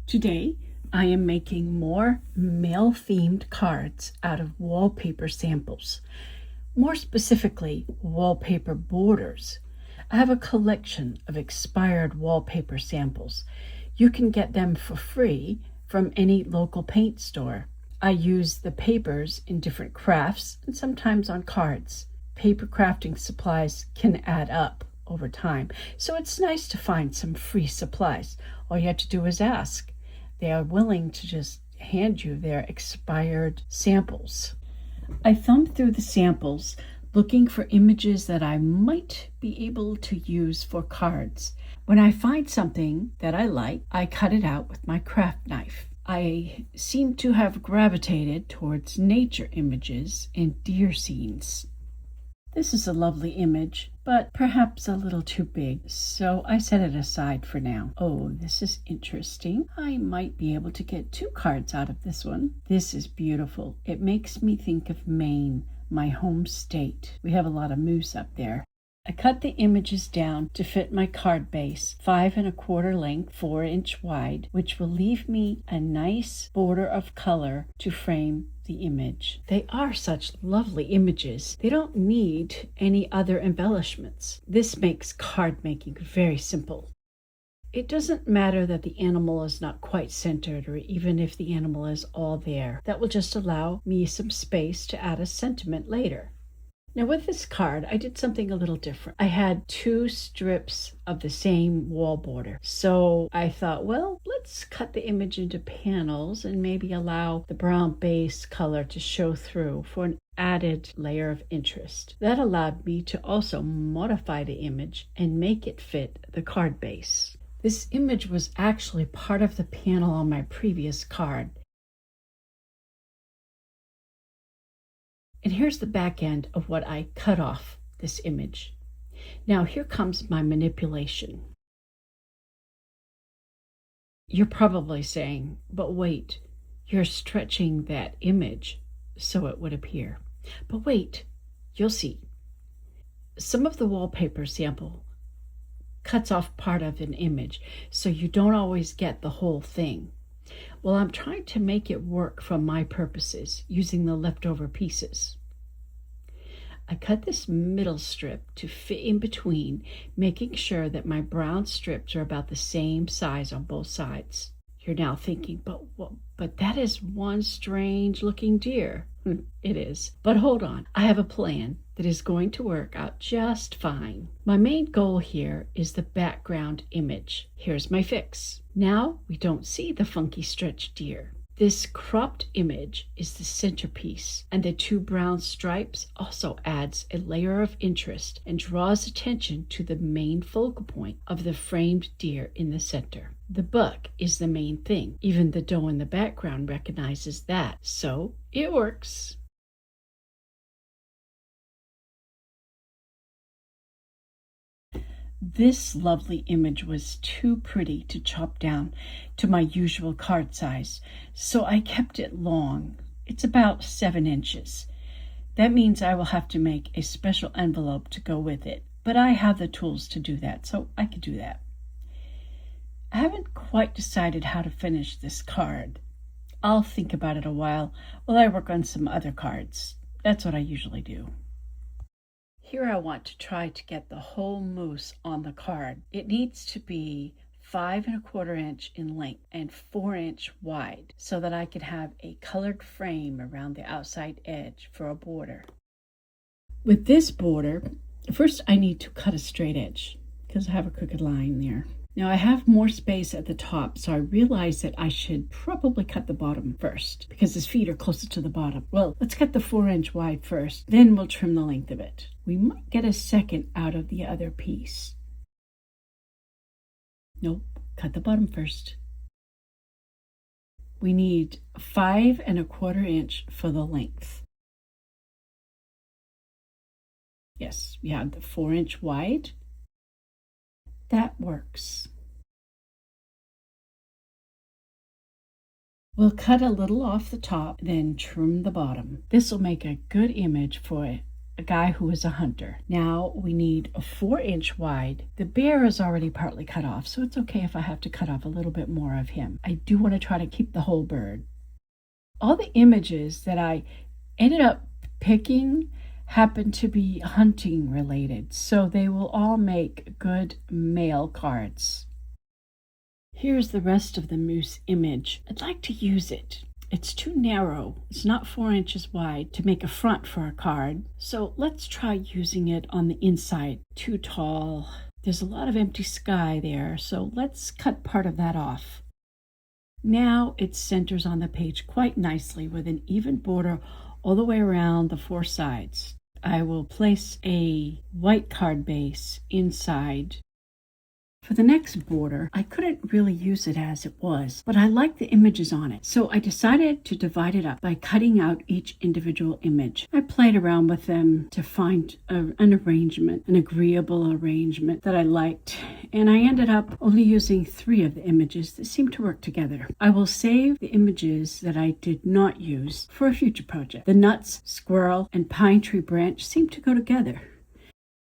Today, I am making more mail-themed cards out of wallpaper samples. More specifically, wallpaper borders. I have a collection of expired wallpaper samples. You can get them for free from any local paint store. I use the papers in different crafts and sometimes on cards. Paper crafting supplies can add up over time, so it's nice to find some free supplies. All you have to do is ask. They are willing to just hand you their expired samples. I thumbed through the samples looking for images that I might be able to use for cards. When I find something that I like, I cut it out with my craft knife. I seem to have gravitated towards nature images and deer scenes. This is a lovely image, but perhaps a little too big, so I set it aside for now. Oh, this is interesting. I might be able to get 2 cards out of this one. This is beautiful. It makes me think of Maine, my home state. We have a lot of moose up there. I cut the images down to fit my card base, 5 1/4 length, 4 inch wide, which will leave me a nice border of color to frame the image. They are such lovely images. They don't need any other embellishments. This makes card making very simple. It doesn't matter that the animal is not quite centered, or even if the animal is all there. That will just allow me some space to add a sentiment later. Now with this card, I did something a little different. I had 2 strips of the same wall border. So I thought, well, let's cut the image into panels and maybe allow the brown base color to show through for an added layer of interest. That allowed me to also modify the image and make it fit the card base. This image was actually part of the panel on my previous card. And here's the back end of what I cut off this image. Now here comes my manipulation. You're probably saying, but wait, you're stretching that image so it would appear. But wait, you'll see. Some of the wallpaper sample cuts off part of an image, so you don't always get the whole thing. Well, I'm trying to make it work for my purposes using the leftover pieces. I cut this middle strip to fit in between, making sure that my brown strips are about the same size on both sides. You're now thinking, but that is one strange looking deer. It is. But hold on, I have a plan that is going to work out just fine. My main goal here is the background image. Here's my fix. Now we don't see the funky stretched deer. This cropped image is the centerpiece, and the 2 brown stripes also adds a layer of interest and draws attention to the main focal point of the framed deer in the center. The buck is the main thing. Even the doe in the background recognizes that, so it works. This lovely image was too pretty to chop down to my usual card size, so I kept it long. It's about 7 inches. That means I will have to make a special envelope to go with it, but I have the tools to do that, so I can do that. I haven't quite decided how to finish this card. I'll think about it a while I work on some other cards. That's what I usually do. Here I want to try to get the whole moose on the card. It needs to be 5 1/4 inch in length and 4 inch wide so that I can have a colored frame around the outside edge for a border. With this border, first I need to cut a straight edge because I have a crooked line there. Now I have more space at the top, so I realized that I should probably cut the bottom first because his feet are closer to the bottom. Well, let's cut the 4 inch wide first, then we'll trim the length of it. We might get a second out of the other piece. Nope, cut the bottom first. We need 5 1/4 inch for the length. Yes, we have the 4 inch wide. That works. We'll cut a little off the top, then trim the bottom. This will make a good image for a guy who is a hunter. Now we need a 4-inch wide. The bear is already partly cut off, so it's okay if I have to cut off a little bit more of him. I do want to try to keep the whole bird. All the images that I ended up picking happen to be hunting related, so they will all make good mail cards. Here's the rest of the moose image. I'd like to use it. It's too narrow. It's not 4 inches wide to make a front for a card, so let's try using it on the inside. Too tall. There's a lot of empty sky there, so let's cut part of that off. Now it centers on the page quite nicely with an even border all the way around the 4 sides. I will place a white card base inside. For the next border, I couldn't really use it as it was, but I like the images on it, so I decided to divide it up by cutting out each individual image. I played around with them to find an arrangement, an agreeable arrangement that I liked, and I ended up only using 3 of the images that seemed to work together. I will save the images that I did not use for a future project. The nuts, squirrel, and pine tree branch seem to go together.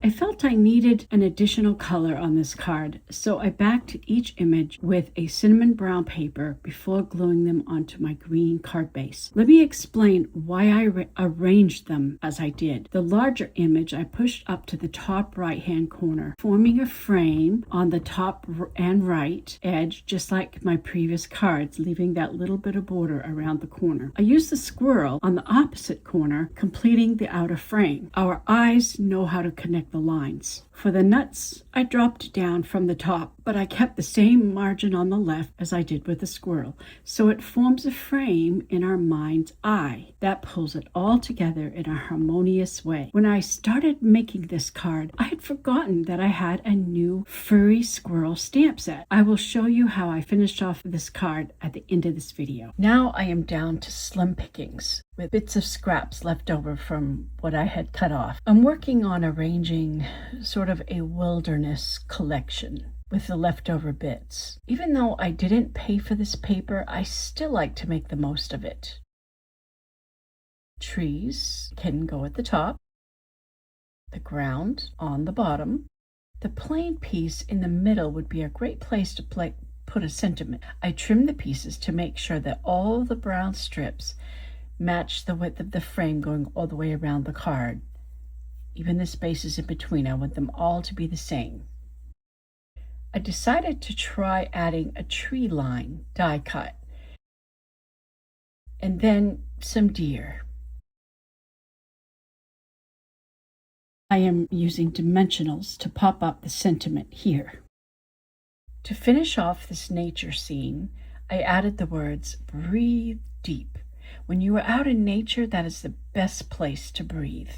I felt I needed an additional color on this card, so I backed each image with a cinnamon brown paper before gluing them onto my green card base. Let me explain why I arranged them as I did. The larger image I pushed up to the top right-hand corner, forming a frame on the top and right edge, just like my previous cards, leaving that little bit of border around the corner. I used the squirrel on the opposite corner, completing the outer frame. Our eyes know how to connect the lines. For the nuts, I dropped down from the top, but I kept the same margin on the left as I did with the squirrel, so it forms a frame in our mind's eye that pulls it all together in a harmonious way. When I started making this card, I had forgotten that I had a new furry squirrel stamp set. I will show you how I finished off this card at the end of this video. Now I am down to slim pickings, with bits of scraps left over from what I had cut off. I'm working on arranging sort of a wilderness collection with the leftover bits. Even though I didn't pay for this paper, I still like to make the most of it. Trees can go at the top, the ground on the bottom. The plain piece in the middle would be a great place to put a sentiment. I trimmed the pieces to make sure that all the brown strips match the width of the frame going all the way around the card. Even the spaces in between, I want them all to be the same. I decided to try adding a tree line die cut and then some deer. I am using dimensionals to pop up the sentiment here. To finish off this nature scene, I added the words, "Breathe deep." When you are out in nature, that is the best place to breathe.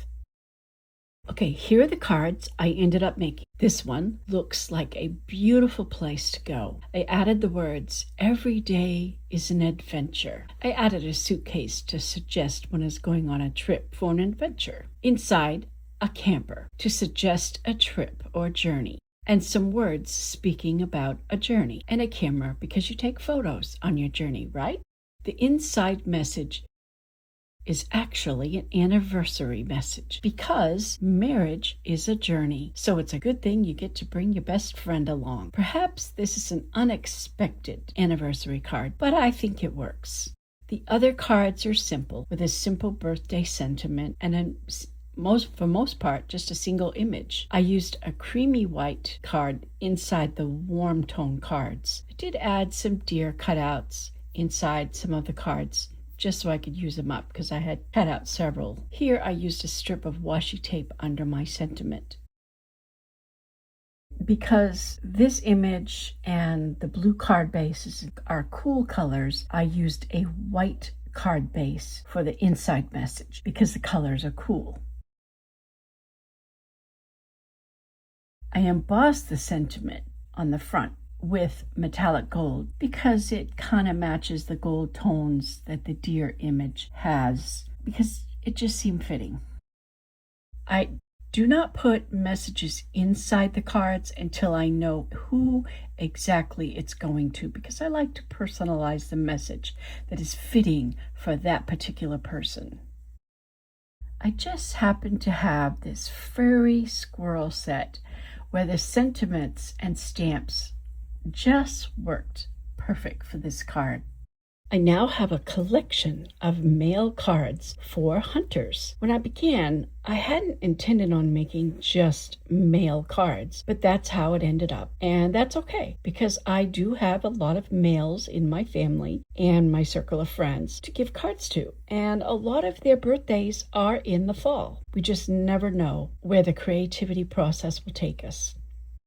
Okay, here are the cards I ended up making. This one looks like a beautiful place to go. I added the words, "Every day is an adventure." I added a suitcase to suggest one is going on a trip for an adventure. Inside, a camper to suggest a trip or journey. And some words speaking about a journey. And a camera because you take photos on your journey, right? The inside message is actually an anniversary message because marriage is a journey. So it's a good thing you get to bring your best friend along. Perhaps this is an unexpected anniversary card, but I think it works. The other cards are simple, with a simple birthday sentiment and for most part, just a single image. I used a creamy white card inside the warm tone cards. I did add some deer cutouts inside some of the cards, just so I could use them up because I had cut out several. Here I used a strip of washi tape under my sentiment. Because this image and the blue card bases are cool colors, I used a white card base for the inside message because the colors are cool. I embossed the sentiment on the front with metallic gold because it kind of matches the gold tones that the deer image has, because it just seemed fitting. I do not put messages inside the cards until I know who exactly it's going to, because I like to personalize the message that is fitting for that particular person. I just happened to have this furry squirrel set where the sentiments and stamps just worked perfect for this card. I now have a collection of mail cards for hunters. When I began, I hadn't intended on making just mail cards, but that's how it ended up. And that's okay, because I do have a lot of males in my family and my circle of friends to give cards to. And a lot of their birthdays are in the fall. We just never know where the creativity process will take us.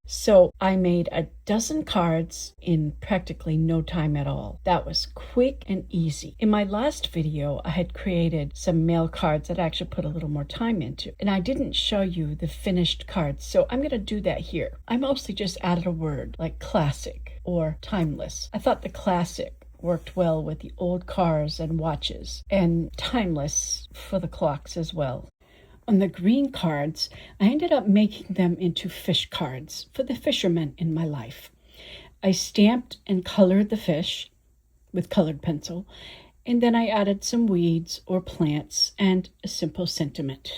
So I made a dozen cards in practically no time at all. That was quick and easy. In my last video, I had created some mail cards that I actually put a little more time into. And I didn't show you the finished cards, so I'm going to do that here. I mostly just added a word like classic or timeless. I thought the classic worked well with the old cars and watches, and timeless for the clocks as well. On the green cards, I ended up making them into fish cards for the fishermen in my life. I stamped and colored the fish with colored pencil, and then I added some weeds or plants and a simple sentiment.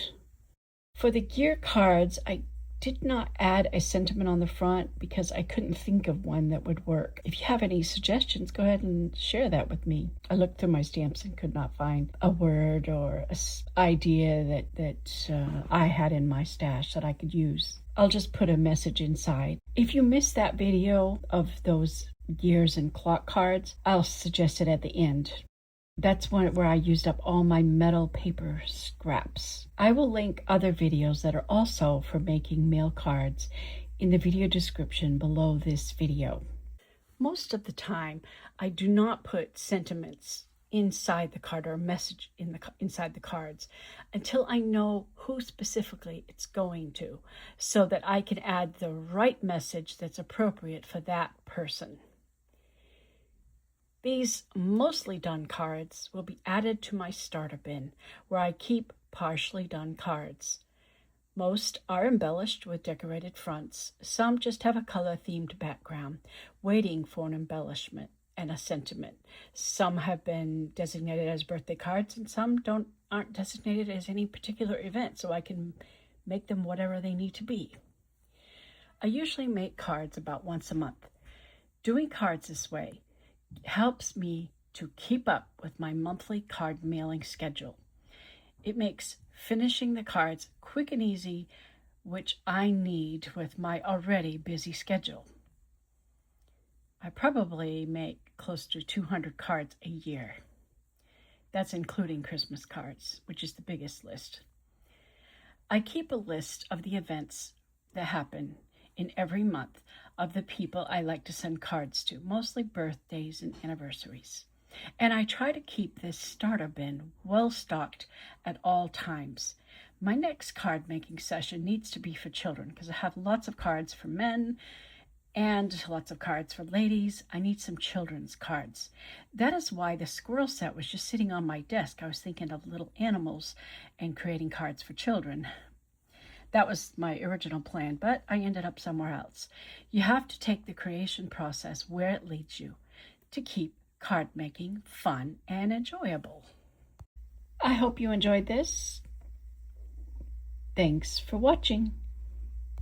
For the gear cards, I did not add a sentiment on the front because I couldn't think of one that would work. If you have any suggestions, go ahead and share that with me. I looked through my stamps and could not find a word or an idea that I had in my stash that I could use. I'll just put a message inside. If you missed that video of those gears and clock cards, I'll suggest it at the end. That's one where I used up all my metal paper scraps. I will link other videos that are also for making mail cards in the video description below this video. Most of the time, I do not put sentiments inside the card or a message inside the cards until I know who specifically it's going to, so that I can add the right message that's appropriate for that person. These mostly done cards will be added to my starter bin, where I keep partially done cards. Most are embellished with decorated fronts. Some just have a color-themed background, waiting for an embellishment and a sentiment. Some have been designated as birthday cards, and some aren't designated as any particular event, so I can make them whatever they need to be. I usually make cards about once a month. Doing cards this way helps me to keep up with my monthly card mailing schedule. It makes finishing the cards quick and easy, which I need with my already busy schedule. I probably make close to 200 cards a year. That's including Christmas cards, which is the biggest list. I keep a list of the events that happen in every month of the people I like to send cards to, mostly birthdays and anniversaries. And I try to keep this starter bin well stocked at all times. My next card making session needs to be for children because I have lots of cards for men and lots of cards for ladies. I need some children's cards. That is why the squirrel set was just sitting on my desk. I was thinking of little animals and creating cards for children. That was my original plan, but I ended up somewhere else. You have to take the creation process where it leads you to keep card making fun and enjoyable. I hope you enjoyed this. Thanks for watching.